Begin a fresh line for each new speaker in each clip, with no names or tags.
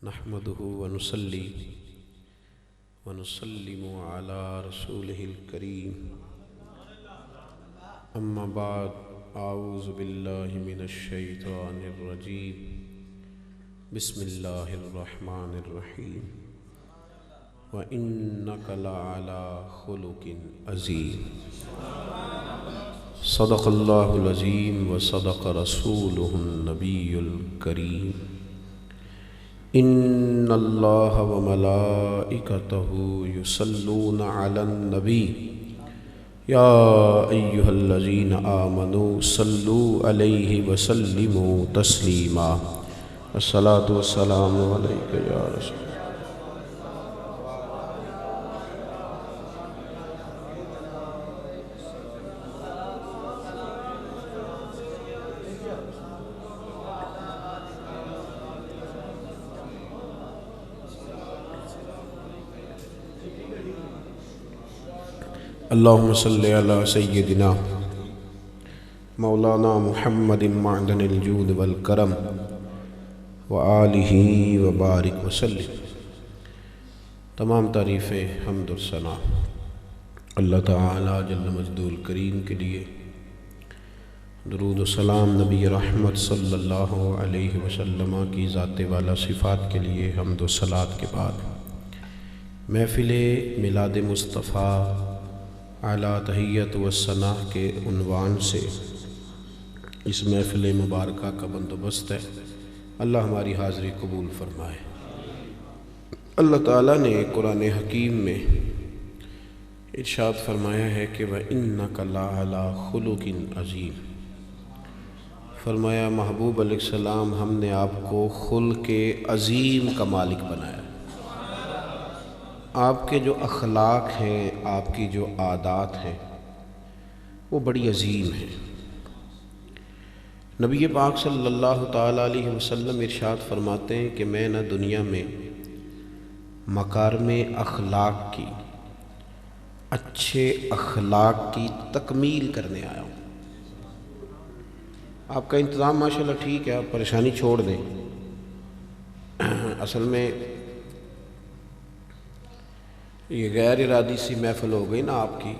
نحمده ونصلي ونسلم على رسوله الكريم اما بعد اعوذ باللہ من الشیطان الرجیم بسم اللہ الرحمن الرحیم وَإِنَّكَ لَعَلَى خُلُقٍ عَظِيمٍ صدق اللہ العظیم وصدق رسولہ النبی الکریم ان اللہ وملائکتہ یصلون علی النبی یا ایہا الذین آمنوا صلوا علیہ وسلموا تسلیما الصلاۃ والسلام علیک یا رسول اللہم صلی علی سیدنا مولانا محمد معدن الجود والکرم وآلہ وبارک وسلم۔ تمام تعریفیں حمد و ثنا اللہ تعالی جل مجدہ الکریم کے لیے، درود و سلام نبی رحمت صلی اللہ علیہ وسلم کی ذات والا صفات کے لیے حمد و صلات کے بعد محفل میلاد مصطفیٰ اعلیٰ تحیت و ثنا کے عنوان سے اس محفل مبارکہ کا بندوبست ہے۔ اللہ ہماری حاضری قبول فرمائے۔ اللہ تعالیٰ نے قرآن حکیم میں ارشاد فرمایا ہے کہ وَإِنَّكَ لَعَلَىٰ خُلُقٍ عَظِيمٍ، فرمایا محبوب علیہ السلام ہم نے آپ کو خلق عظیم کا مالک بنایا۔ آپ کے جو اخلاق ہیں، آپ کی جو عادات ہیں، وہ بڑی عظیم ہیں۔ نبی پاک صلی اللہ تعالیٰ علیہ وسلم ارشاد فرماتے ہیں کہ میں نہ دنیا میں مکارم اخلاق کی، اچھے اخلاق کی تکمیل کرنے آیا ہوں۔ آپ کا انتظام ماشاءاللہ ٹھیک ہے، آپ پریشانی چھوڑ دیں۔ اصل میں یہ غیر ارادی سی محفل ہو گئی نا آپ کی،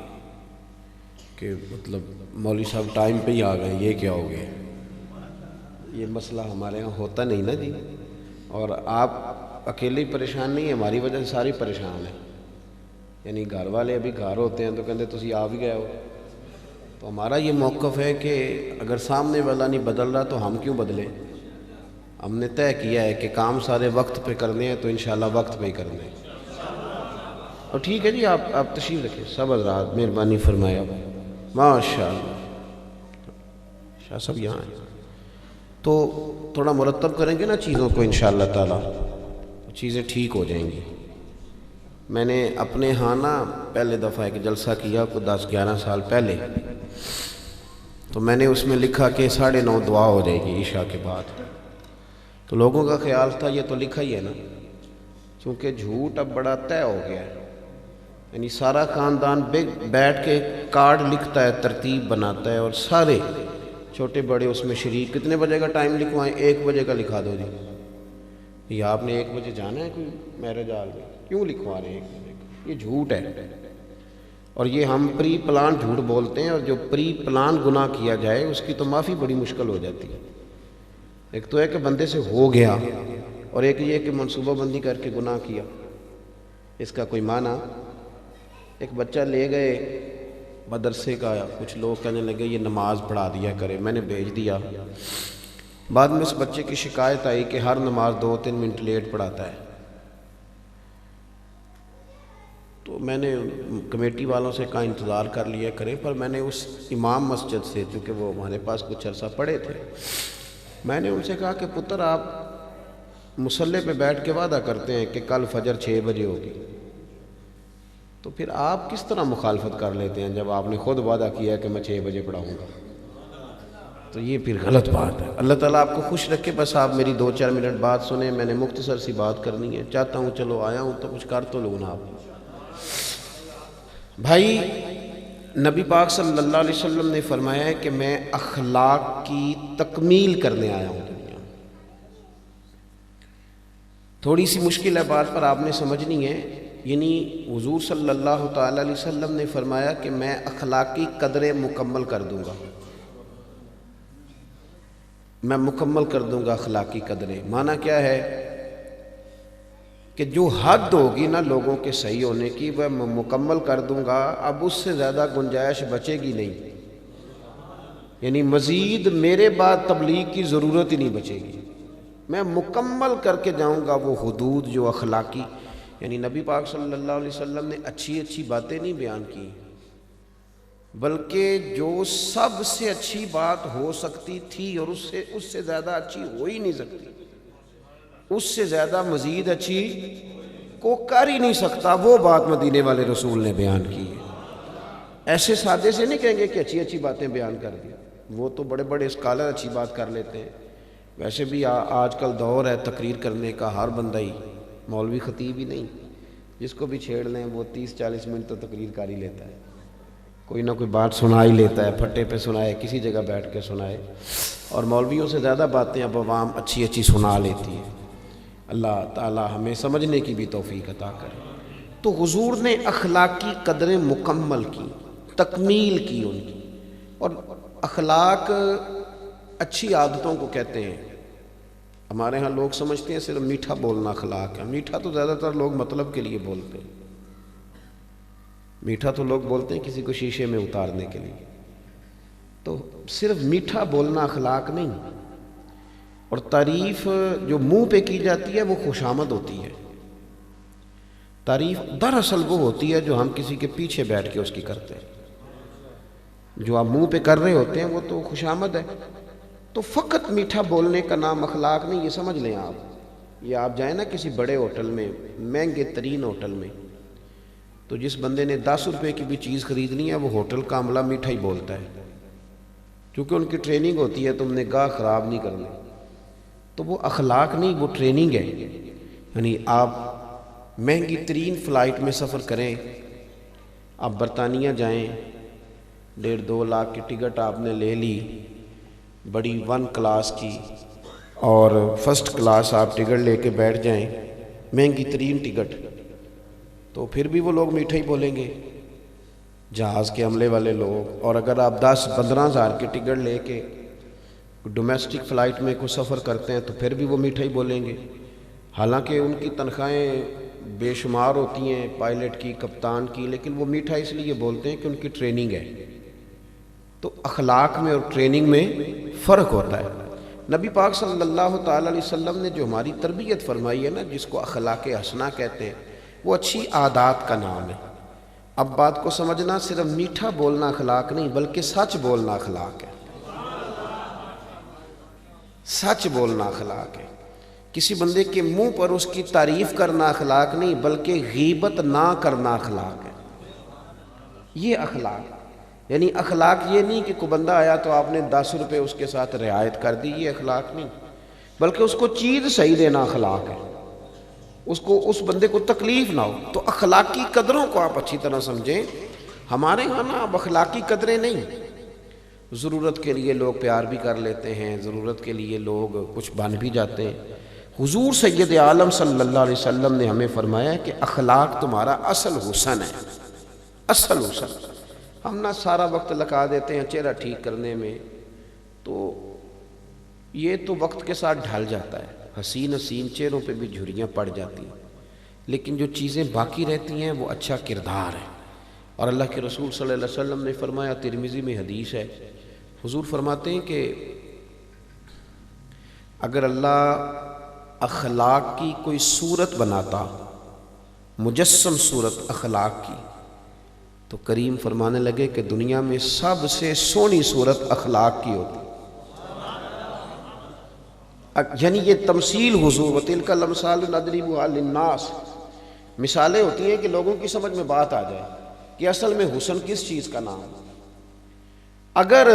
کہ مطلب مولوی صاحب ٹائم پہ ہی آ گئے، یہ کیا ہو گیا؟ یہ مسئلہ ہمارے یہاں ہوتا نہیں نا جی، اور آپ اکیلے ہی پریشان نہیں ہیں، ہماری وجہ سے ساری پریشان ہیں۔ یعنی گھر والے ابھی گھر ہوتے ہیں تو کہتے تسی آ بھی گئے ہو، تو ہمارا یہ موقف ہے کہ اگر سامنے والا نہیں بدل رہا تو ہم کیوں بدلیں؟ ہم نے طے کیا ہے کہ کام سارے وقت پہ کرنے ہیں تو انشاءاللہ وقت پہ ہی کرنے ہیں۔ اور ٹھیک ہے جی، آپ تشریف رکھیں، سب حضرات مہربانی فرمایا ماشاءاللہ۔ شاہ صاحب یہاں ہیں تو تھوڑا مرتب کریں گے نا چیزوں کو انشاءاللہ تعالی، چیزیں ٹھیک ہو جائیں گی۔ میں نے اپنے ہاں نا پہلے دفعہ ایک جلسہ کیا کو 10-11 سال پہلے، تو میں نے اس میں لکھا کہ 9:30 دعا ہو جائے گی عشاء کے بعد۔ تو لوگوں کا خیال تھا یہ تو لکھا ہی ہے نا، چونکہ جھوٹ اب بڑا طے ہو گیا ہے۔ یعنی سارا خاندان بیٹھ کے کارڈ لکھتا ہے، ترتیب بناتا ہے، اور سارے چھوٹے بڑے اس میں شریک۔ کتنے بجے کا ٹائم لکھوائیں؟ 1 بجے کا لکھا دو جی۔ یہ آپ نے 1 بجے جانا ہے کوئی میرج ہال میں؟ کیوں لکھوا رہے ہیں 1 بجے کا؟ یہ جھوٹ ہے، اور یہ ہم پری پلان جھوٹ بولتے ہیں، اور جو پری پلان گناہ کیا جائے اس کی تو معافی بڑی مشکل ہو جاتی ہے۔ ایک تو ہے کہ بندے سے ہو گیا، اور ایک یہ کہ منصوبہ بندی کر کے گناہ کیا، اس کا کوئی معنی؟ ایک بچہ لے گئے مدرسے کا، کچھ لوگ کہنے لگے یہ نماز پڑھا دیا کرے، میں نے بھیج دیا۔ بعد میں اس بچے کی شکایت آئی کہ ہر نماز 2-3 منٹ لیٹ پڑھاتا ہے۔ تو میں نے کمیٹی والوں سے کہا انتظار کر لیا کریں، پر میں نے اس امام مسجد سے، چونکہ وہ ہمارے پاس کچھ عرصہ پڑھے تھے، میں نے ان سے کہا کہ پتر آپ مصلی پہ بیٹھ کے وعدہ کرتے ہیں کہ کل فجر 6 بجے ہوگی، تو پھر آپ کس طرح مخالفت کر لیتے ہیں جب آپ نے خود وعدہ کیا ہے کہ میں 6 بجے پڑھاؤں گا؟ تو یہ پھر غلط بات ہے۔ اللہ تعالیٰ آپ کو خوش رکھے۔ بس آپ میری 2-4 منٹ بات سنیں، میں نے مختصر سی بات کرنی ہے، چاہتا ہوں چلو آیا ہوں تو کچھ کر تو لوں نا آپ۔ بھائی نبی پاک صلی اللہ علیہ وسلم نے فرمایا ہے کہ میں اخلاق کی تکمیل کرنے آیا ہوں دنیا میں۔ تھوڑی سی مشکل ہے بات پر آپ نے سمجھنی ہے. یعنی حضور صلی اللہ تعالیٰ علیہ وسلم نے فرمایا کہ میں اخلاقی قدریں مکمل کر دوں گا، میں مکمل کر دوں گا اخلاقی قدریں. معنی کیا ہے کہ جو حد ہوگی نا لوگوں کے صحیح ہونے کی وہ میں مکمل کر دوں گا، اب اس سے زیادہ گنجائش بچے گی نہیں. یعنی مزید میرے بعد تبلیغ کی ضرورت ہی نہیں بچے گی، میں مکمل کر کے جاؤں گا وہ حدود جو اخلاقی. یعنی نبی پاک صلی اللہ علیہ وسلم نے اچھی اچھی باتیں نہیں بیان کی، بلکہ جو سب سے اچھی بات ہو سکتی تھی اور اس سے زیادہ اچھی ہو ہی نہیں سکتی، اس سے زیادہ مزید اچھی کو کر ہی نہیں سکتا، وہ بات مدینے والے رسول نے بیان کی ہے. ایسے سادے سے نہیں کہیں گے کہ اچھی اچھی باتیں بیان کر دی، وہ تو بڑے بڑے اسکالر اچھی بات کر لیتے ہیں. ویسے بھی آج کل دور ہے تقریر کرنے کا، ہر بندہ ہی مولوی خطیب ہی نہیں، جس کو بھی چھیڑ لیں وہ 30-40 منٹ تو تقریر کر ہی لیتا ہے، کوئی نہ کوئی بات سنا ہی لیتا ہے، پھٹے پہ سنائے، کسی جگہ بیٹھ کے سنائے. اور مولویوں سے زیادہ باتیں اب عوام اچھی اچھی سنا لیتی ہے. اللہ تعالی ہمیں سمجھنے کی بھی توفیق عطا کرے. تو حضور نے اخلاقی قدریں مکمل کی، تکمیل کی ان کی. اور اخلاق اچھی عادتوں کو کہتے ہیں. ہمارے ہاں لوگ سمجھتے ہیں صرف میٹھا بولنا اخلاق ہے. میٹھا تو زیادہ تر لوگ مطلب کے لیے بولتے ہیں، میٹھا تو لوگ بولتے ہیں کسی کو شیشے میں اتارنے کے لیے. تو صرف میٹھا بولنا اخلاق نہیں. اور تعریف جو منہ پہ کی جاتی ہے وہ خوشامد ہوتی ہے. تعریف دراصل وہ ہوتی ہے جو ہم کسی کے پیچھے بیٹھ کے اس کی کرتے ہیں. جو آپ منہ پہ کر رہے ہوتے ہیں وہ تو خوشامد ہے. تو فقط میٹھا بولنے کا نام اخلاق نہیں، یہ سمجھ لیں آپ. یہ آپ جائیں نا کسی بڑے ہوٹل میں، مہنگے ترین ہوٹل میں، تو جس بندے نے 10 روپے کی بھی چیز خریدنی ہے وہ ہوٹل کا عملہ میٹھا ہی بولتا ہے، کیونکہ ان کی ٹریننگ ہوتی ہے تم نے گاہ خراب نہیں کرنا. تو وہ اخلاق نہیں، وہ ٹریننگ ہے. یعنی آپ مہنگی ترین فلائٹ میں سفر کریں، آپ برطانیہ جائیں، 1.5-2 لاکھ کی ٹکٹ آپ نے لے لی بڑی 1 کلاس کی، اور فرسٹ کلاس آپ ٹکٹ لے کے بیٹھ جائیں، مہنگی ترین ٹکٹ، تو پھر بھی وہ لوگ میٹھا ہی بولیں گے، جہاز کے عملے والے لوگ. اور اگر آپ 10-15 ہزار کی ٹکٹ لے کے ڈومیسٹک فلائٹ میں کوئی سفر کرتے ہیں تو پھر بھی وہ میٹھا ہی بولیں گے، حالانکہ ان کی تنخواہیں بے شمار ہوتی ہیں پائلٹ کی، کپتان کی، لیکن وہ میٹھا اس لیے بولتے ہیں کہ ان کی ٹریننگ ہے. تو اخلاق میں اور ٹریننگ میں فرق ہوتا ہے. نبی پاک صلی اللہ تعالیٰ علیہ وسلم نے جو ہماری تربیت فرمائی ہے نا، جس کو اخلاق حسنہ کہتے ہیں، وہ اچھی عادات کا نام ہے. اب بات کو سمجھنا، صرف میٹھا بولنا اخلاق نہیں بلکہ سچ بولنا اخلاق ہے. سچ بولنا اخلاق ہے. کسی بندے کے منہ پر اس کی تعریف کرنا اخلاق نہیں بلکہ غیبت نہ کرنا اخلاق ہے. یہ اخلاق، یعنی اخلاق یہ نہیں کہ کوئی بندہ آیا تو آپ نے 10 روپے اس کے ساتھ رعایت کر دی، یہ اخلاق نہیں، بلکہ اس کو چیز صحیح دینا اخلاق ہے، اس بندے کو تکلیف نہ ہو. تو اخلاقی قدروں کو آپ اچھی طرح سمجھیں. ہمارے یہاں نا اب اخلاقی قدریں نہیں. ضرورت کے لیے لوگ پیار بھی کر لیتے ہیں، ضرورت کے لیے لوگ کچھ بن بھی جاتے ہیں. حضور سید عالم صلی اللہ علیہ وسلم نے ہمیں فرمایا کہ اخلاق تمہارا اصل حسن ہے. اصل حسن. ہم نہ سارا وقت لگا دیتے ہیں چہرہ ٹھیک کرنے میں، تو یہ تو وقت کے ساتھ ڈھل جاتا ہے، حسین چہروں پہ بھی جھریاں پڑ جاتی ہیں، لیکن جو چیزیں باقی رہتی ہیں وہ اچھا کردار ہے. اور اللہ کے رسول صلی اللہ علیہ وسلم نے فرمایا، ترمذی میں حدیث ہے، حضور فرماتے ہیں کہ اگر اللہ اخلاق کی کوئی صورت بناتا، مجسم صورت اخلاق کی، تو کریم فرمانے لگے کہ دنیا میں سب سے سونی صورت اخلاق کی ہوتی. یعنی یہ تمثیل حضور، وَتِلْكَ الْأَمْثَالُ نَضْرِبُهَا لِلنَّاسِ، مثالیں ہوتی ہیں کہ لوگوں کی سمجھ میں بات آ جائے کہ اصل میں حسن کس چیز کا نام ہے. اگر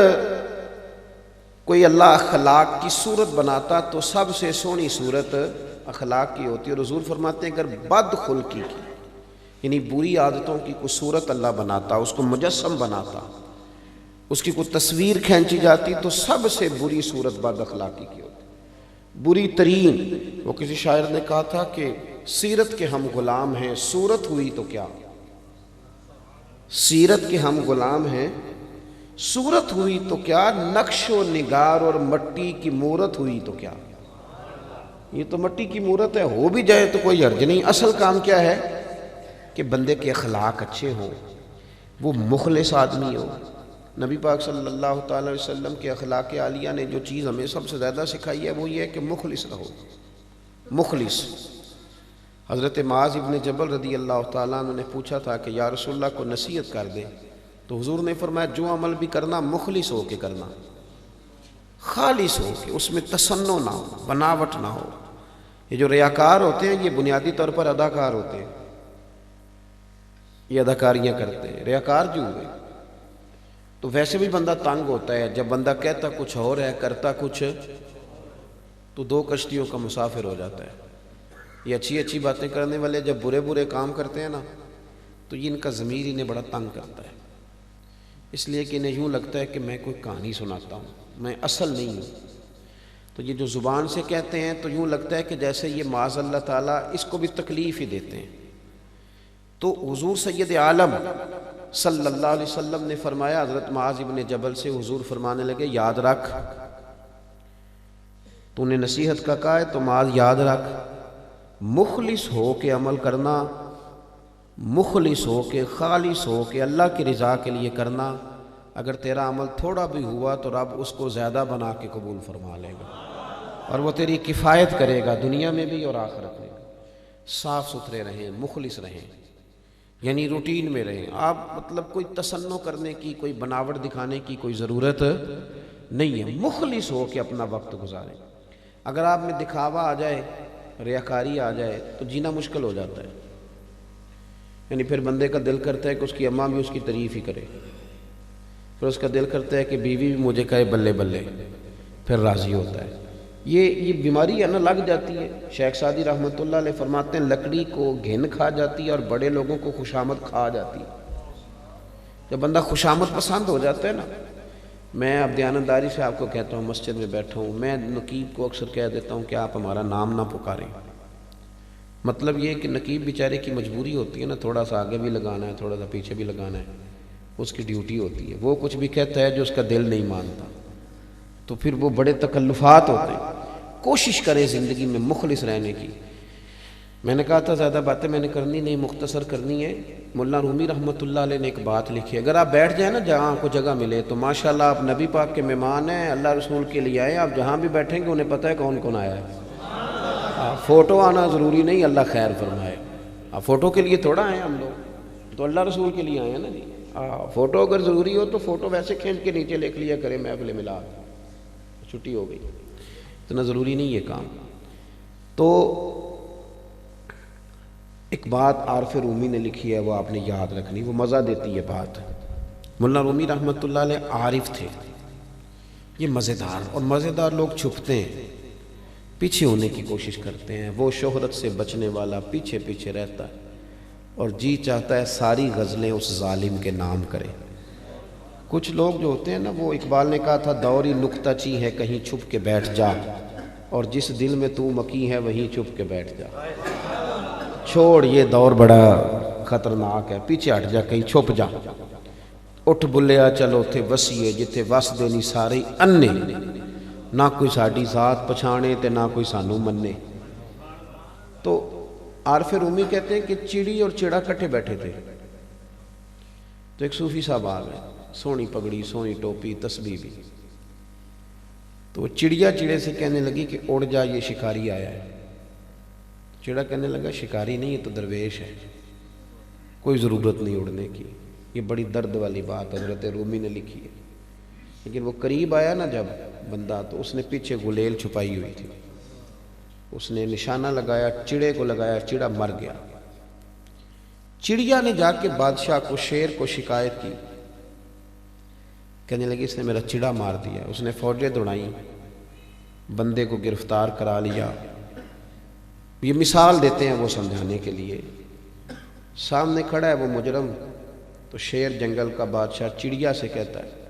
کوئی اللہ اخلاق کی صورت بناتا تو سب سے سونی صورت اخلاق کی ہوتی. اور حضور فرماتے ہیں اگر بد خلقی کی، یعنی بری عادتوں کی کوئی صورت اللہ بناتا، اس کو مجسم بناتا، اس کی کوئی تصویر کھینچی جاتی، تو سب سے بری صورت بد اخلاقی کی ہوتی. بری ترین. وہ کسی شاعر نے کہا تھا کہ سیرت کے ہم غلام ہیں صورت ہوئی تو کیا، سیرت کے ہم غلام ہیں صورت ہوئی تو کیا، نقش و نگار اور مٹی کی مورت ہوئی تو کیا. یہ تو مٹی کی مورت ہے، ہو بھی جائے تو کوئی حرج نہیں. اصل کام کیا ہے کہ بندے کے اخلاق اچھے ہوں، وہ مخلص آدمی ہو. نبی پاک صلی اللہ تعالی علیہ وسلم کے اخلاق عالیہ نے جو چیز ہمیں سب سے زیادہ سکھائی ہے وہ یہ ہے کہ مخلص رہو. مخلص. حضرت معاذ ابن جبل رضی اللہ تعالیٰ عنہ نے پوچھا تھا کہ یا رسول اللہ کو نصیحت کر دیں، تو حضور نے فرمایا جو عمل بھی کرنا مخلص ہو کے کرنا، خالص ہو کے، اس میں تصنع نہ ہو، بناوٹ نہ ہو. یہ جو ریاکار ہوتے ہیں یہ بنیادی طور پر اداکار ہوتے ہیں، یہ اداکاریاں کرتے ہیں. ریاکار جو ہوئے تو ویسے بھی بندہ تنگ ہوتا ہے جب بندہ کہتا کچھ اور ہے کرتا کچھ، تو دو کشتیوں کا مسافر ہو جاتا ہے. یہ اچھی اچھی باتیں کرنے والے جب برے برے کام کرتے ہیں نا تو یہ ان کا ضمیر انہیں بڑا تنگ کرتا ہے، اس لیے کہ انہیں یوں لگتا ہے کہ میں کوئی کہانی سناتا ہوں، میں اصل نہیں ہوں. تو یہ جو زبان سے کہتے ہیں تو یوں لگتا ہے کہ جیسے یہ معاذ اللہ تعالیٰ اس کو بھی تکلیف ہی دیتے ہیں. تو حضور سید عالم صلی اللہ علیہ وسلم نے فرمایا حضرت معاذ ابن جبل سے، حضور فرمانے لگے یاد رکھ، تو نے نصیحت کا کہا ہے تو معاذ یاد رکھ، مخلص ہو کے عمل کرنا، مخلص ہو کے خالص ہو کے اللہ کی رضا کے لیے کرنا. اگر تیرا عمل تھوڑا بھی ہوا تو رب اس کو زیادہ بنا کے قبول فرما لے گا اور وہ تیری کفایت کرے گا دنیا میں بھی اور آخرت میں. صاف ستھرے رہیں، مخلص رہیں، یعنی روٹین میں رہیں. آپ مطلب کوئی تصنع کرنے کی، کوئی بناوٹ دکھانے کی کوئی ضرورت نہیں ہے. مخلص ہو کے اپنا وقت گزاریں. اگر آپ میں دکھاوا آ جائے، ریاکاری آ جائے تو جینا مشکل ہو جاتا ہے. یعنی پھر بندے کا دل کرتا ہے کہ اس کی اماں بھی اس کی تعریف ہی کرے، پھر اس کا دل کرتا ہے کہ بیوی بھی مجھے کہے بلے بلے، پھر راضی ہوتا ہے. یہ بیماری ہے نا، لگ جاتی ہے. شیخ سعدی رحمۃ اللہ علیہ فرماتے ہیں لکڑی کو گھن کھا جاتی ہے اور بڑے لوگوں کو خوشامد کھا جاتی ہے. جب بندہ خوشامد پسند ہو جاتا ہے نا، میں اب دیانتداری سے آپ کو کہتا ہوں، مسجد میں بیٹھا ہوں، میں نقیب کو اکثر کہہ دیتا ہوں کہ آپ ہمارا نام نہ پکاریں. مطلب یہ کہ نقیب بیچارے کی مجبوری ہوتی ہے نا، تھوڑا سا آگے بھی لگانا ہے، تھوڑا سا پیچھے بھی لگانا ہے، اس کی ڈیوٹی ہوتی ہے. وہ کچھ بھی کہتا ہے جو اس کا دل نہیں مانتا، تو پھر وہ بڑے تکلفات ہوتے ہیں. کوشش کریں زندگی میں مخلص رہنے کی. میں نے کہا تھا زیادہ باتیں میں نے کرنی نہیں، مختصر کرنی ہے. مولانا رومی رحمۃ اللہ علیہ نے ایک بات لکھی ہے، اگر آپ بیٹھ جائیں نا جہاں آپ کو جگہ ملے تو ماشاءاللہ آپ نبی پاک کے مہمان ہیں، اللہ رسول کے لیے آئے، آپ جہاں بھی بیٹھیں گے انہیں پتہ ہے کون کون آیا ہے. فوٹو آنا ضروری نہیں، اللہ خیر فرمائے. فوٹو کے لیے تھوڑا آئے ہم لوگ، تو اللہ رسول کے لیے آئے ہیں نا جی. فوٹو اگر ضروری ہو تو فوٹو ویسے کھینچ کے نیچے لکھ لیا کرے محفل ملا، چھٹی ہو گئی. اتنا ضروری نہیں یہ کام. تو ایک بات عارف رومی نے لکھی ہے، وہ آپ نے یاد رکھنی، وہ مزہ دیتی ہے بات. مولانا رومی رحمۃ اللہ علیہ عارف تھے. یہ مزیدار، اور مزیدار لوگ چھپتے ہیں، پیچھے ہونے کی کوشش کرتے ہیں. وہ شہرت سے بچنے والا پیچھے پیچھے رہتا ہے اور جی چاہتا ہے ساری غزلیں اس ظالم کے نام کرے. کچھ لوگ جو ہوتے ہیں نا، وہ اقبال نے کہا تھا دوری نکتہ چی ہے کہیں چھپ کے بیٹھ جا، اور جس دل میں تو مکی ہے وہیں چھپ کے بیٹھ جا. چھوڑ یہ دور بڑا خطرناک ہے، پیچھے ہٹ جا کہیں چھپ جا. اٹھ بلیا چلو تھے وسیے جتھے وس دینی سارے انے، نہ کوئی ساڈی ذات پچھانے تے نہ کوئی سانو مننے. تو عارف رومی کہتے ہیں کہ چڑی اور چڑا کٹھے بیٹھے تھے. تو ایک صوفی صاحب آ گئے، سونی پگڑی، سونی ٹوپی، تسبیح بھی. تو وہ چڑیا چڑے سے کہنے لگی کہ اڑ جا یہ شکاری آیا ہے. چڑا کہنے لگا شکاری نہیں، یہ تو درویش ہے، کوئی ضرورت نہیں اڑنے کی. یہ بڑی درد والی بات حضرت رومی نے لکھی ہے. لیکن وہ قریب آیا نا جب بندہ، تو اس نے پیچھے گلیل چھپائی ہوئی تھی، اس نے نشانہ لگایا، چڑے کو لگایا، چڑا مر گیا. چڑیا نے جا کے بادشاہ کو، شیر کو شکایت کی، کہنے لگی اس نے میرا چڑا مار دیا. اس نے فوجیں دوڑائیں، بندے کو گرفتار کرا لیا. یہ مثال دیتے ہیں وہ سمجھانے کے لیے. سامنے کھڑا ہے وہ مجرم. تو شیر جنگل کا بادشاہ چڑیا سے کہتا ہے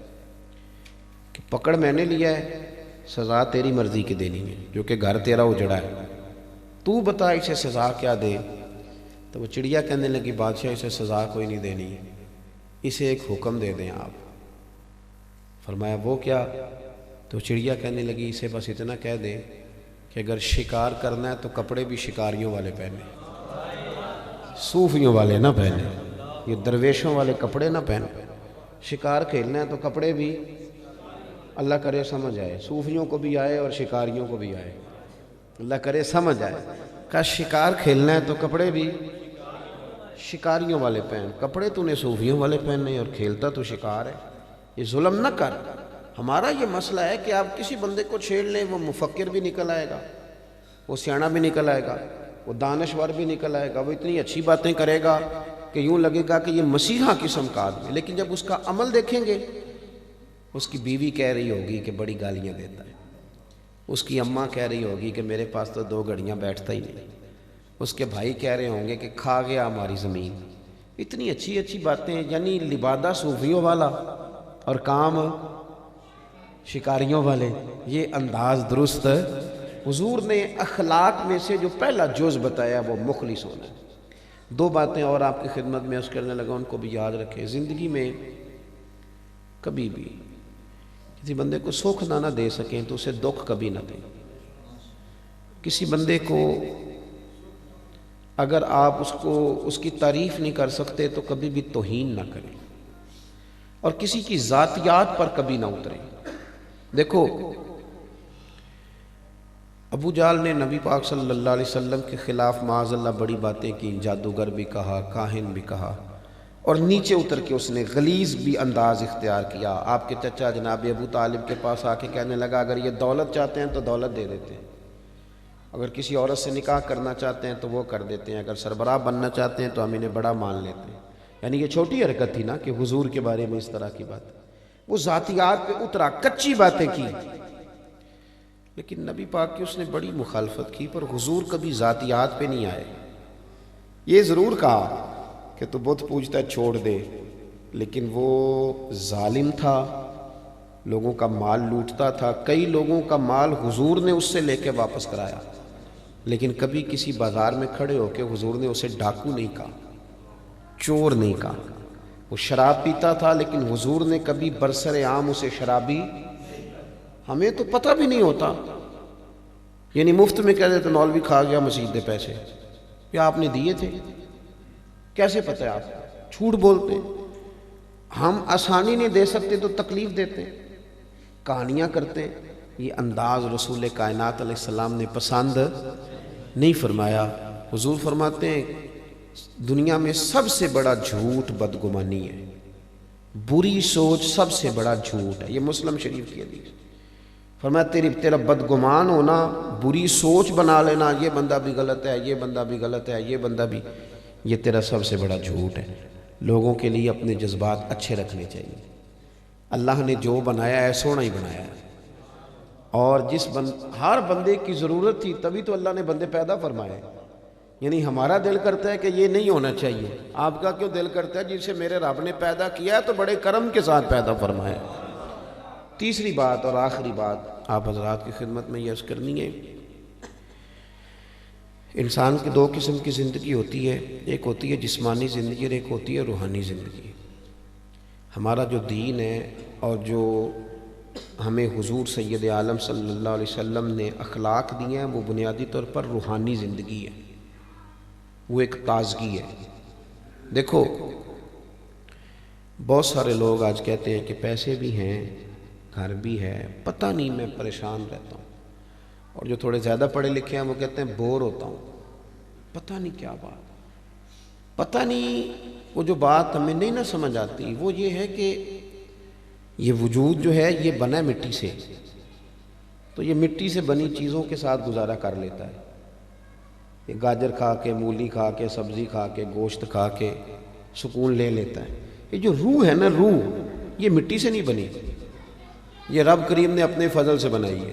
کہ پکڑ میں نے لیا ہے، سزا تیری مرضی کی دینی ہے، جو کہ گھر تیرا اجڑا ہے، تو بتا اسے سزا کیا دے۔ تو وہ چڑیا کہنے لگی بادشاہ اسے سزا کوئی نہیں دینی، اسے ایک حکم دے دیں آپ۔ فرمایا وہ کیا؟ تو چڑیا کہنے لگی اسے بس اتنا کہہ دیں کہ اگر شکار کرنا ہے تو کپڑے بھی شکاریوں والے پہنے، صوفیوں والے نہ پہنے، یہ درویشوں والے کپڑے نہ پہنے۔ شکار کھیلنا ہے تو کپڑے بھی اللہ کرے سمجھ آئے، صوفیوں کو بھی آئے اور شکاریوں کو بھی آئے، اللہ کرے سمجھ آئے۔ کہا شکار کھیلنا ہے تو کپڑے بھی شکاریوں والے پہن، کپڑے تو نے صوفیوں والے پہننے اور کھیلتا تو شکار ہے، یہ ظلم نہ کر۔ ہمارا یہ مسئلہ ہے کہ آپ کسی بندے کو چھیڑ لیں، وہ مفکر بھی نکل آئے گا، وہ سیاںا بھی نکل آئے گا، وہ دانشور بھی نکل آئے گا، وہ اتنی اچھی باتیں کرے گا کہ یوں لگے گا کہ یہ مسیحا قسم کا آدمی، لیکن جب اس کا عمل دیکھیں گے، اس کی بیوی کہہ رہی ہوگی کہ بڑی گالیاں دیتا ہے، اس کی اماں کہہ رہی ہوگی کہ میرے پاس تو 2 گھڑیاں بیٹھتا ہی نہیں، اس کے بھائی کہہ رہے ہوں گے کہ کھا گیا ہماری زمین۔ اتنی اچھی اچھی باتیں، یعنی لبادہ صوفیوں والا اور کام شکاریوں والے، یہ انداز درست۔ حضور نے اخلاق میں سے جو پہلا جز بتایا وہ مخلص ہونا ہے۔ 2 باتیں اور آپ کی خدمت میں عرض کرنے لگا، ان کو بھی یاد رکھیں۔ زندگی میں کبھی بھی کسی بندے کو سکھ نہ دے سکیں تو اسے دکھ کبھی نہ دیں۔ کسی بندے کو اگر آپ اس کی تعریف نہیں کر سکتے تو کبھی بھی توہین نہ کریں، اور کسی کی ذاتیات پر کبھی نہ اتریں۔ دیکھو ابو جہل نے نبی پاک صلی اللہ علیہ وسلم کے خلاف معاذ اللہ بڑی باتیں کی، جادوگر بھی کہا، کاہن بھی کہا، اور نیچے اتر کے اس نے غلیظ بھی انداز اختیار کیا۔ آپ کے چچا جناب ابو طالب کے پاس آ کے کہنے لگا اگر یہ دولت چاہتے ہیں تو دولت دے دیتے ہیں، اگر کسی عورت سے نکاح کرنا چاہتے ہیں تو وہ کر دیتے ہیں، اگر سربراہ بننا چاہتے ہیں تو ہم انہیں بڑا مان لیتے ہیں۔ یعنی یہ چھوٹی حرکت تھی نا کہ حضور کے بارے میں اس طرح کی بات، وہ ذاتیات پہ اترا، کچی باتیں کی، لیکن نبی پاک کی اس نے بڑی مخالفت کی، پر حضور کبھی ذاتیات پہ نہیں آئے۔ یہ ضرور کہا کہ تو بت پوجتا ہے چھوڑ دے، لیکن وہ ظالم تھا، لوگوں کا مال لوٹتا تھا، کئی لوگوں کا مال حضور نے اس سے لے کے واپس کرایا، لیکن کبھی کسی بازار میں کھڑے ہو کے حضور نے اسے ڈاکو نہیں کہا، چور نہیں کہا۔ وہ شراب پیتا تھا لیکن حضور نے کبھی برسر عام اسے شرابی، ہمیں تو پتہ بھی نہیں ہوتا، یعنی مفت میں کہہ دیتے مولوی کھا گیا مسجد دے پیسے، کیا آپ نے دیے تھے؟ کیسے پتہ ہے؟ آپ جھوٹ بولتے، ہم آسانی نہیں دے سکتے تو تکلیف دیتے، کہانیاں کرتے۔ یہ انداز رسول کائنات علیہ السلام نے پسند نہیں فرمایا۔ حضور فرماتے ہیں دنیا میں سب سے بڑا جھوٹ بدگمانی ہے، بری سوچ سب سے بڑا جھوٹ ہے، یہ مسلم شریف کی حدیث۔ فرمایا تیرا بدگمان ہونا، بری سوچ بنا لینا، یہ بندہ بھی غلط ہے، یہ بندہ بھی غلط ہے، یہ بندہ بھی، یہ تیرا سب سے بڑا جھوٹ ہے۔ لوگوں کے لیے اپنے جذبات اچھے رکھنے چاہیے۔ اللہ نے جو بنایا ہے سونا ہی بنایا ہے، اور ہر بندے کی ضرورت تھی تبھی تو اللہ نے بندے پیدا فرمائے۔ یعنی ہمارا دل کرتا ہے کہ یہ نہیں ہونا چاہیے، آپ کا کیوں دل کرتا ہے جسے میرے رب نے پیدا کیا ہے تو بڑے کرم کے ساتھ پیدا فرمایا۔ تیسری بات اور آخری بات آپ حضرات کی خدمت میں یہ عرض کرنی ہے، انسان کی 2 قسم کی زندگی ہوتی ہے، ایک ہوتی ہے جسمانی زندگی اور ایک ہوتی ہے روحانی زندگی۔ ہمارا جو دین ہے اور جو ہمیں حضور سید عالم صلی اللہ علیہ وسلم نے اخلاق دیے ہیں وہ بنیادی طور پر روحانی زندگی ہے، وہ ایک تازگی ہے۔ دیکھو بہت سارے لوگ آج کہتے ہیں کہ پیسے بھی ہیں، گھر بھی ہے، پتہ نہیں میں پریشان رہتا ہوں، اور جو تھوڑے زیادہ پڑھے لکھے ہیں وہ کہتے ہیں بور ہوتا ہوں، پتہ نہیں کیا بات، پتہ نہیں، وہ جو بات ہمیں نہیں نہ سمجھ آتی وہ یہ ہے کہ یہ وجود جو ہے یہ بنا ہے مٹی سے، تو یہ مٹی سے بنی چیزوں کے ساتھ گزارا کر لیتا ہے، یہ گاجر کھا کے، مولی کھا کے، سبزی کھا کے، گوشت کھا کے سکون لے لیتا ہے۔ یہ جو روح ہے نا، روح یہ مٹی سے نہیں بنی، یہ رب کریم نے اپنے فضل سے بنائی ہے۔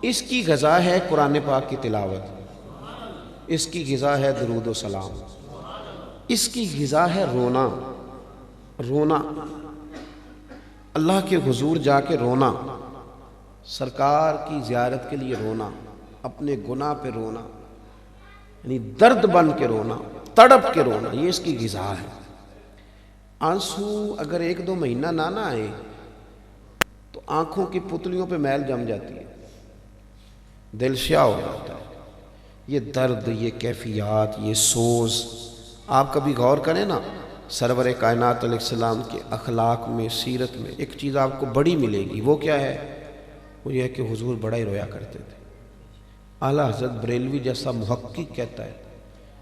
اس کی غذا ہے قرآن پاک کی تلاوت، اس کی غذا ہے درود و سلام، اس کی غذا ہے رونا، رونا، اللہ کے حضور جا کے رونا، سرکار کی زیارت کے لیے رونا، اپنے گناہ پہ رونا، یعنی درد بن کے رونا، تڑپ کے رونا، یہ اس کی غذا ہے۔ آنسو اگر 1-2 مہینہ نہ آئے تو آنکھوں کی پتلیوں پہ میل جم جاتی ہے، دل سیاہ ہو جاتا ہے۔ یہ درد، یہ کیفیات، یہ سوز، آپ کبھی غور کریں نا سرور کائنات علیہ السلام کے اخلاق میں، سیرت میں ایک چیز آپ کو بڑی ملے گی۔ وہ کیا ہے؟ وہ یہ ہے کہ حضور بڑا ہی رویا کرتے تھے۔ اعلیٰ حضرت بریلوی جیسا محقق کہتا ہے،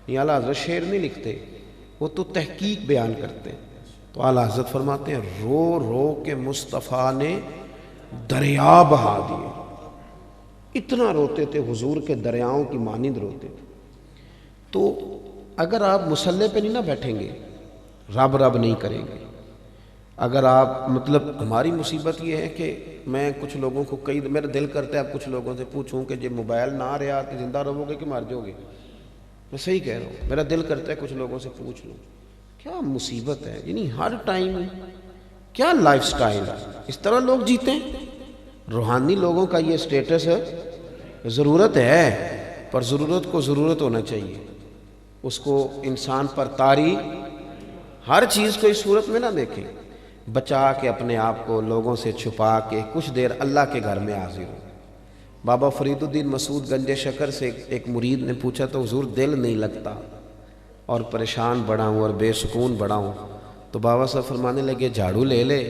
یہ اعلیٰ حضرت شعر نہیں لکھتے، وہ تو تحقیق بیان کرتے ہیں، تو اعلیٰ حضرت فرماتے ہیں رو رو کے مصطفیٰ نے دریا بہا دیے۔ اتنا روتے تھے حضور کے دریاؤں کی مانند روتے تھے۔ تو اگر آپ مصلی پہ نہیں نہ بیٹھیں گے، رب رب نہیں کریں گے، اگر آپ ہماری مصیبت یہ ہے کہ میں کچھ لوگوں کو میرا دل کرتا ہے اب کچھ لوگوں سے پوچھوں کہ جب موبائل نہ رہا تو زندہ رہو گے کہ مر جاؤ گے؟ میں صحیح کہہ رہا ہوں، میرا دل کرتا ہے کچھ لوگوں سے پوچھ لوں کیا مصیبت ہے، یعنی ہر ٹائم کیا لائف سٹائل ہے، اس طرح لوگ جیتے ہیں۔ روحانی لوگوں کا یہ سٹیٹس ضرورت ہے، پر ضرورت کو ضرورت ہونا چاہیے، اس کو انسان پر طاری ہر چیز کو اس صورت میں نہ دیکھیں، بچا کے اپنے آپ کو لوگوں سے چھپا کے کچھ دیر اللہ کے گھر میں حاضر ہو۔ بابا فرید الدین مسعود گنج شکر سے ایک مرید نے پوچھا تو حضور دل نہیں لگتا اور پریشان بڑا ہوں اور بے سکون بڑا ہوں، تو بابا صاحب فرمانے لگے جھاڑو لے لے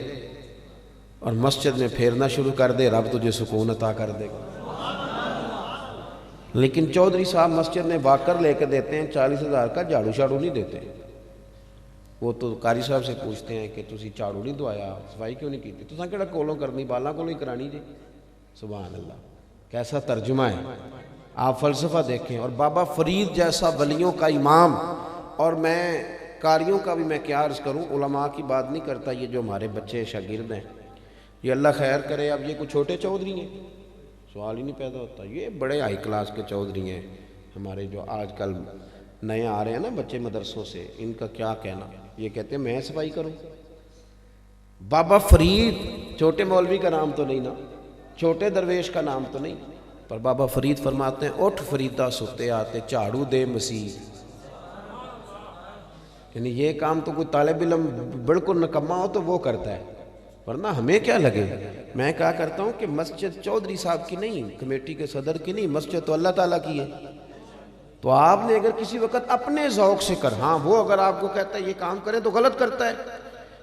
اور مسجد میں پھیرنا شروع کر دے، رب تجھے سکون عطا کر دے گا۔ لیکن چودھری صاحب مسجد میں واکر لے کے دیتے ہیں 40,000 کا، جھاڑو شاڑو نہیں دیتے۔ وہ تو قاری صاحب سے پوچھتے ہیں کہ تسی جھاڑو نہیں دوایا، صفائی کیوں نہیں کی؟ تساں کیڑا کولوں کرنی، بالاں کولوں ہی کرانی جی۔ سبحان اللہ، کیسا ترجمہ ہے۔ آپ فلسفہ دیکھیں، اور بابا فرید جیسا ولیوں کا امام، اور میں قاریوں کا بھی میں کیا عرض کروں، علماء کی بات نہیں کرتا، یہ جو ہمارے بچے شاگرد ہیں، یہ اللہ خیر کرے، اب یہ کوئی چھوٹے چودھری ہیں؟ سوال ہی نہیں پیدا ہوتا، یہ بڑے ہائی کلاس کے چودھری ہیں ہمارے، جو آج کل نئے آ رہے ہیں نا بچے مدرسوں سے، ان کا کیا کہنا، یہ کہتے ہیں میں صفائی کروں۔ بابا فرید چھوٹے مولوی کا نام تو نہیں نا، چھوٹے درویش کا نام تو نہیں، پر بابا فرید فرماتے ہیں اٹھ فریدہ ستے آتے جھاڑو دے مسیح، یعنی یہ کام تو کوئی طالب علم بالکل نکما ہو تو وہ کرتا ہے، ورنہ ہمیں کیا لگے۔ میں کہا کرتا ہوں کہ مسجد چودھری صاحب کی نہیں، کمیٹی کے صدر کی نہیں، مسجد تو اللہ تعالیٰ کی ہے، تو آپ نے اگر کسی وقت اپنے ذوق سے کر، ہاں وہ اگر آپ کو کہتا ہے یہ کام کریں تو غلط کرتا ہے،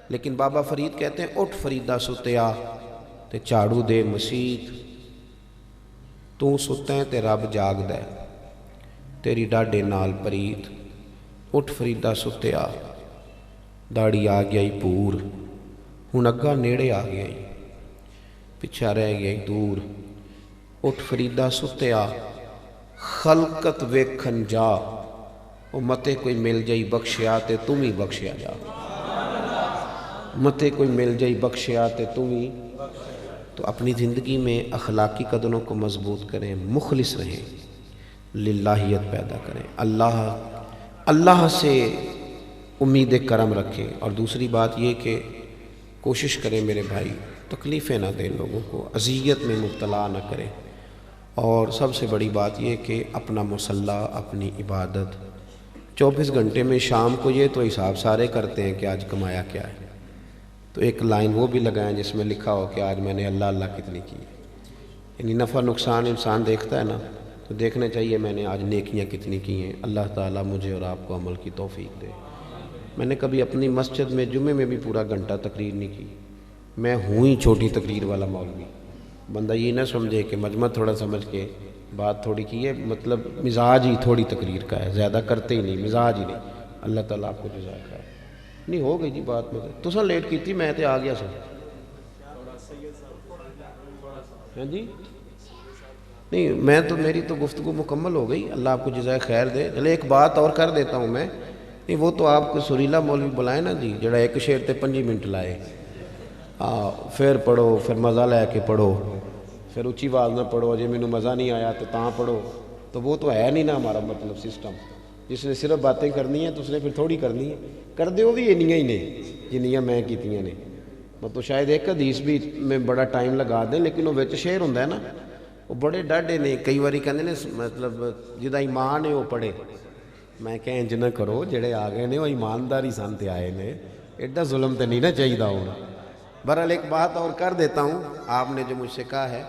لیکن بابا فرید کہتے ہیں اٹھ فریدہ ستیا تے جھاڑو دے مسیت، تو ستیں تے رب جاگ دے تیری ڈاڈے نال پریت، اٹھ فریدہ ستیا داڑی آ گیا پور، ہن اگا نیڑے آ گیا پچھا رہ گیا دور، اٹھ فریدہ ستیا خلقت ویکھن جا، او متے کوئی مل جائی بخشیا تے تم ہی بخشیا جا، متے کوئی مل جائی بخشیا تے تم ہی۔ تو اپنی زندگی میں اخلاقی قدروں کو مضبوط کریں، مخلص رہیں، للہیت پیدا کریں، اللہ سے امید کرم رکھیں، اور دوسری بات یہ کہ کوشش کریں میرے بھائی تکلیفیں نہ دیں لوگوں کو، اذیت میں مبتلا نہ کریں، اور سب سے بڑی بات یہ کہ اپنا مصلی، اپنی عبادت 24 گھنٹے میں شام کو یہ تو حساب سارے کرتے ہیں کہ آج کمایا کیا ہے، تو ایک لائن وہ بھی لگائیں جس میں لکھا ہو کہ آج میں نے اللہ اللہ کتنی کی، یعنی نفع نقصان انسان دیکھتا ہے نا، تو دیکھنا چاہیے میں نے آج نیکیاں کتنی کی ہیں، اللہ تعالیٰ مجھے اور آپ کو عمل کی توفیق دے۔ میں نے کبھی اپنی مسجد میں جمعے میں بھی پورا گھنٹہ تقریر نہیں کی، میں ہوں ہی چھوٹی تقریر والا مولوی، بندہ یہ نہ سمجھے کہ مجمع تھوڑا سمجھ کے بات تھوڑی کی ہے، مزاج ہی تھوڑی تقریر کا ہے، زیادہ کرتے ہی نہیں، مزاج ہی نہیں۔ اللہ تعالیٰ آپ کو جزائے خیر۔ نہیں ہو گئی جی بات، تساں لیٹ کی تھی، میں تے آ گیا سا، ہاں جی نہیں میں تو، میری تو گفتگو مکمل ہو گئی، اللہ آپ کو جزائے خیر دے۔ چلے ایک بات اور کر دیتا ہوں میں، نہیں وہ تو آپ کو سریلا مولوی بلائے نا جی، جڑا ایک شعر تے 5 منٹ لائے، پھر پڑھو، پھر مزہ لے کے پڑھو، پھر اچھی آواز نہ پڑھو، جی مینوں مزہ نہیں آیا تو تاں پڑھو، تو وہ تو ہے نہیں نا ہمارا سسٹم۔ جس نے صرف باتیں کرنی ہیں تو اس نے پھر تھوڑی کرنی ہے، کر دے وہ بھی انیاں ہی نے جنیاں میں کیتیاں نے، مطلب شاید ایک حدیث بھی میں بڑا ٹائم لگا دیں لیکن وہ وچ شعر ہوندا ہے نا وہ بڑے ڈاڈے نے کئی واری کہندے نے مطلب جدا ایمان ہے وہ پڑھے میں کہ انج نہ کرو جڑے آ گئے نے وہ ایمانداری سن تے آئے نے ایڈا ظلم تے نہیں نا چاہیے ہونا بہرحال ایک بات اور کر دیتا ہوں آپ نے جو مجھ سے کہا ہے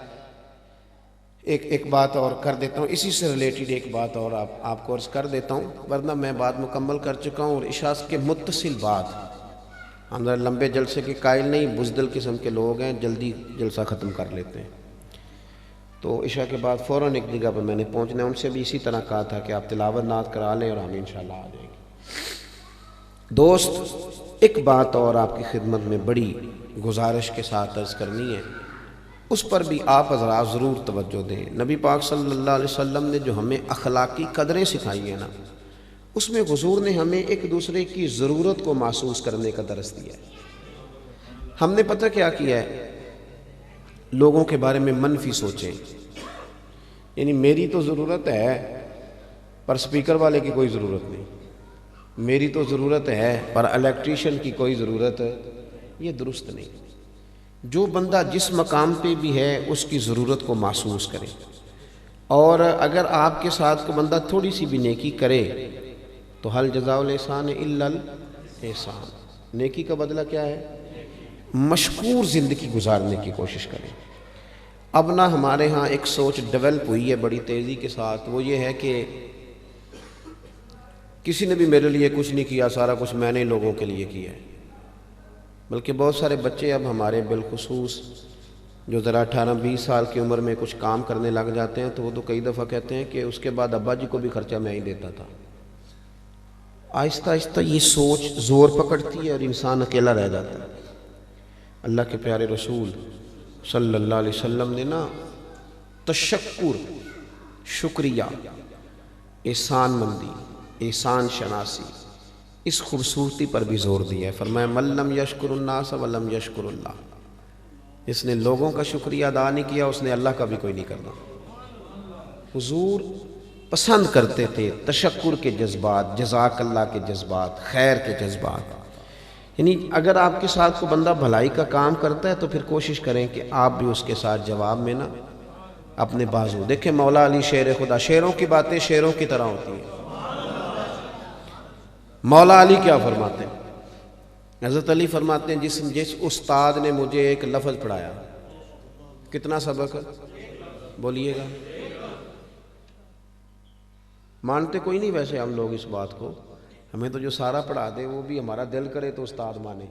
ایک بات اور کر دیتا ہوں اسی سے ریلیٹڈ ایک بات اور آپ کو عرض کر دیتا ہوں ورنہ میں بات مکمل کر چکا ہوں اور عشاء کے متصل بعد ہم لمبے جلسے کے قائل نہیں بزدل قسم کے لوگ ہیں جلدی جلسہ ختم کر لیتے ہیں تو عشاء کے بعد فوراً ایک جگہ پر میں نے پہنچنا ہے ان سے بھی اسی طرح کہا تھا کہ آپ تلاوت نعت کرا لیں اور ہم انشاءاللہ آ جائیں گے دوست ایک بات اور آپ کی خدمت میں بڑی گزارش کے ساتھ عرض کرنی ہے اس پر بھی آپ حضرات ضرور توجہ دیں نبی پاک صلی اللہ علیہ وسلم نے جو ہمیں اخلاقی قدریں سکھائی ہیں نا اس میں حضور نے ہمیں ایک دوسرے کی ضرورت کو محسوس کرنے کا درس دیا ہے ہم نے پتہ کیا کیا ہے لوگوں کے بارے میں منفی سوچیں یعنی میری تو ضرورت ہے پر سپیکر والے کی کوئی ضرورت نہیں میری تو ضرورت ہے پر الیکٹریشین کی کوئی ضرورت یہ درست نہیں جو بندہ جس مقام پہ بھی ہے اس کی ضرورت کو محسوس کرے اور اگر آپ کے ساتھ کوئی بندہ تھوڑی سی بھی نیکی کرے تو حل جزاء الاحسان الا الاحسان نیکی کا بدلہ کیا ہے مشکور زندگی گزارنے کی کوشش کریں اب نہ ہمارے ہاں ایک سوچ ڈیولپ ہوئی ہے بڑی تیزی کے ساتھ وہ یہ ہے کہ کسی نے بھی میرے لیے کچھ نہیں کیا سارا کچھ میں نے لوگوں کے لیے کیا ہے بلکہ بہت سارے بچے اب ہمارے بالخصوص جو ذرا 18-20 سال کی عمر میں کچھ کام کرنے لگ جاتے ہیں تو وہ تو کئی دفعہ کہتے ہیں کہ اس کے بعد ابا جی کو بھی خرچہ میں ہی دیتا تھا آہستہ آہستہ یہ سوچ زور پکڑتی ہے اور انسان اکیلا رہ جاتا ہے اللہ کے پیارے رسول صلی اللہ علیہ وسلم نے نا تشکر شکریہ احسان مندی احسان شناسی اس خوبصورتی پر بھی زور دیا ہے فرمایا من لم یشکر الناس ولم یشکر اللہ جس نے لوگوں کا شکریہ ادا نہیں کیا اس نے اللہ کا بھی کوئی نہیں کرنا حضور پسند کرتے تھے تشکر کے جذبات جزاک اللہ کے جذبات خیر کے جذبات یعنی اگر آپ کے ساتھ کوئی بندہ بھلائی کا کام کرتا ہے تو پھر کوشش کریں کہ آپ بھی اس کے ساتھ جواب میں نا اپنے بازو دیکھیں مولا علی شیر خدا شیروں کی باتیں شیروں کی طرح ہوتی ہیں مولا علی کیا فرماتے ہیں حضرت علی فرماتے ہیں جس استاد نے مجھے ایک لفظ پڑھایا کتنا سبق بولیے گا مانتے کوئی نہیں ویسے ہم لوگ اس بات کو ہمیں تو جو سارا پڑھا دے وہ بھی ہمارا دل کرے تو استاد مانے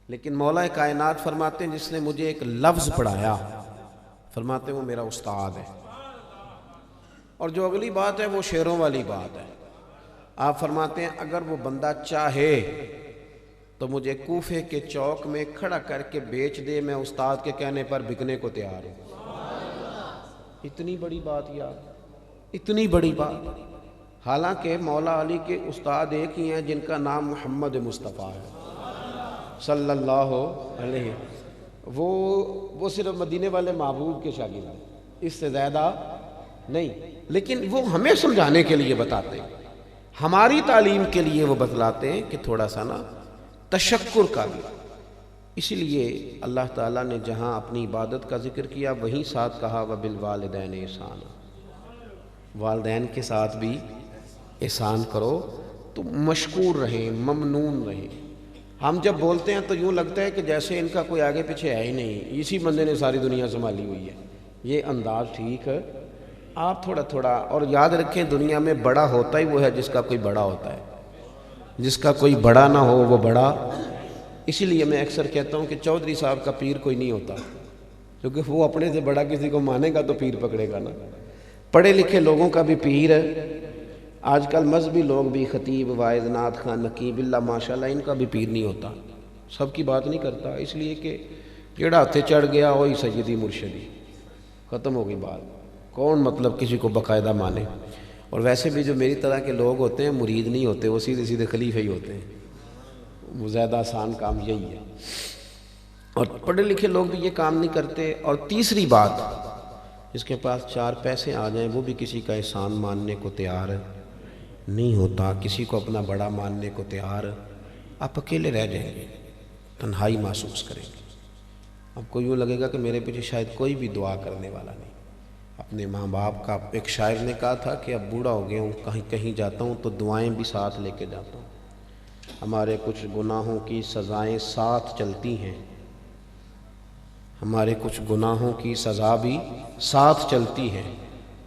لیکن مولا کائنات فرماتے ہیں جس نے مجھے ایک لفظ پڑھایا فرماتے ہیں وہ میرا استاد ہے اور جو اگلی بات ہے وہ شیروں والی بات ہے آپ فرماتے ہیں اگر وہ بندہ چاہے تو مجھے کوفے کے چوک میں کھڑا کر کے بیچ دے میں استاد کے کہنے پر بکنے کو تیار ہوں اتنی بڑی بات یار اتنی بڑی بات حالانکہ مولا علی کے استاد ایک ہی ہیں جن کا نام محمد مصطفیٰ ہے صلی اللہ علیہ وہ صرف مدینے والے محبوب کے شاگرد ہیں اس سے زیادہ نہیں لیکن وہ ہمیں سمجھانے کے لیے بتاتے ہیں ہماری تعلیم کے لیے وہ بتلاتے ہیں کہ تھوڑا سا نا تشکر کا بھی اسی لیے اللہ تعالیٰ نے جہاں اپنی عبادت کا ذکر کیا وہیں ساتھ کہا وَبِالْوَالِدَيْنِ احسانا والدین کے ساتھ بھی احسان کرو تو مشکور رہیں ممنون رہیں ہم جب بولتے ہیں تو یوں لگتا ہے کہ جیسے ان کا کوئی آگے پیچھے ہے ہی نہیں اسی بندے نے ساری دنیا سنبھالی ہوئی ہے یہ انداز ٹھیک ہے آپ تھوڑا تھوڑا اور یاد رکھیں دنیا میں بڑا ہوتا ہی وہ ہے جس کا کوئی بڑا ہوتا ہے جس کا کوئی بڑا نہ ہو وہ بڑا اسی لیے میں اکثر کہتا ہوں کہ چودھری صاحب کا پیر کوئی نہیں ہوتا کیونکہ وہ اپنے سے بڑا کسی کو مانے گا تو پیر پکڑے گا نا پڑھے لکھے لوگوں کا بھی پیر ہے آج کل مذہبی لوگ بھی خطیب واعظ نعت خواں نقیب اللہ ماشاءاللہ ان کا بھی پیر نہیں ہوتا سب کی بات نہیں کرتا اس لیے کہ جڑا ہاتھے چڑھ گیا وہی سیدی مرشدی ختم ہو گئی بات کون مطلب کسی کو باقاعدہ مانے اور ویسے بھی جو میری طرح کے لوگ ہوتے ہیں مرید نہیں ہوتے وہ سیدھے سیدھے خلیفہ ہی ہوتے ہیں وہ زیادہ آسان کام یہی ہے اور پڑھے لکھے لوگ بھی یہ کام نہیں کرتے اور تیسری بات جس کے پاس 4 پیسے آ جائیں وہ بھی کسی کا احسان ماننے کو تیار نہیں ہوتا کسی کو اپنا بڑا ماننے کو تیار آپ اکیلے رہ جائیں گے تنہائی محسوس کریں گے۔ آپ کو یوں لگے گا کہ میرے پیچھے شاید کوئی بھی دعا کرنے والا نہیں۔ اپنے ماں باپ کا ایک شاعر نے کہا تھا کہ اب بوڑھا ہو گیا ہوں، کہیں جاتا ہوں تو دعائیں بھی ساتھ لے کے جاتا ہوں۔ ہمارے کچھ گناہوں کی سزائیں ساتھ چلتی ہیں، ہمارے کچھ گناہوں کی سزا بھی ساتھ چلتی ہے۔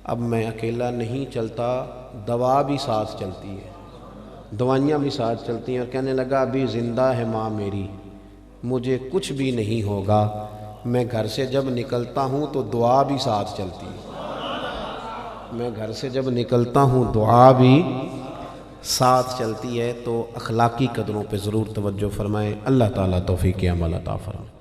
اب میں اکیلا نہیں چلتا، دوا بھی ساتھ چلتی ہے، دوائیاں بھی ساتھ چلتی ہیں۔ اور کہنے لگا ابھی زندہ ہے ماں میری، مجھے کچھ بھی نہیں ہوگا، میں گھر سے جب نکلتا ہوں تو دعا بھی ساتھ چلتی ہے۔ میں گھر سے جب نکلتا ہوں دعا بھی ساتھ چلتی ہے۔ تو اخلاقی قدروں پہ ضرور توجہ فرمائیں۔ اللہ تعالیٰ توفیق عمل عطا فرمائے۔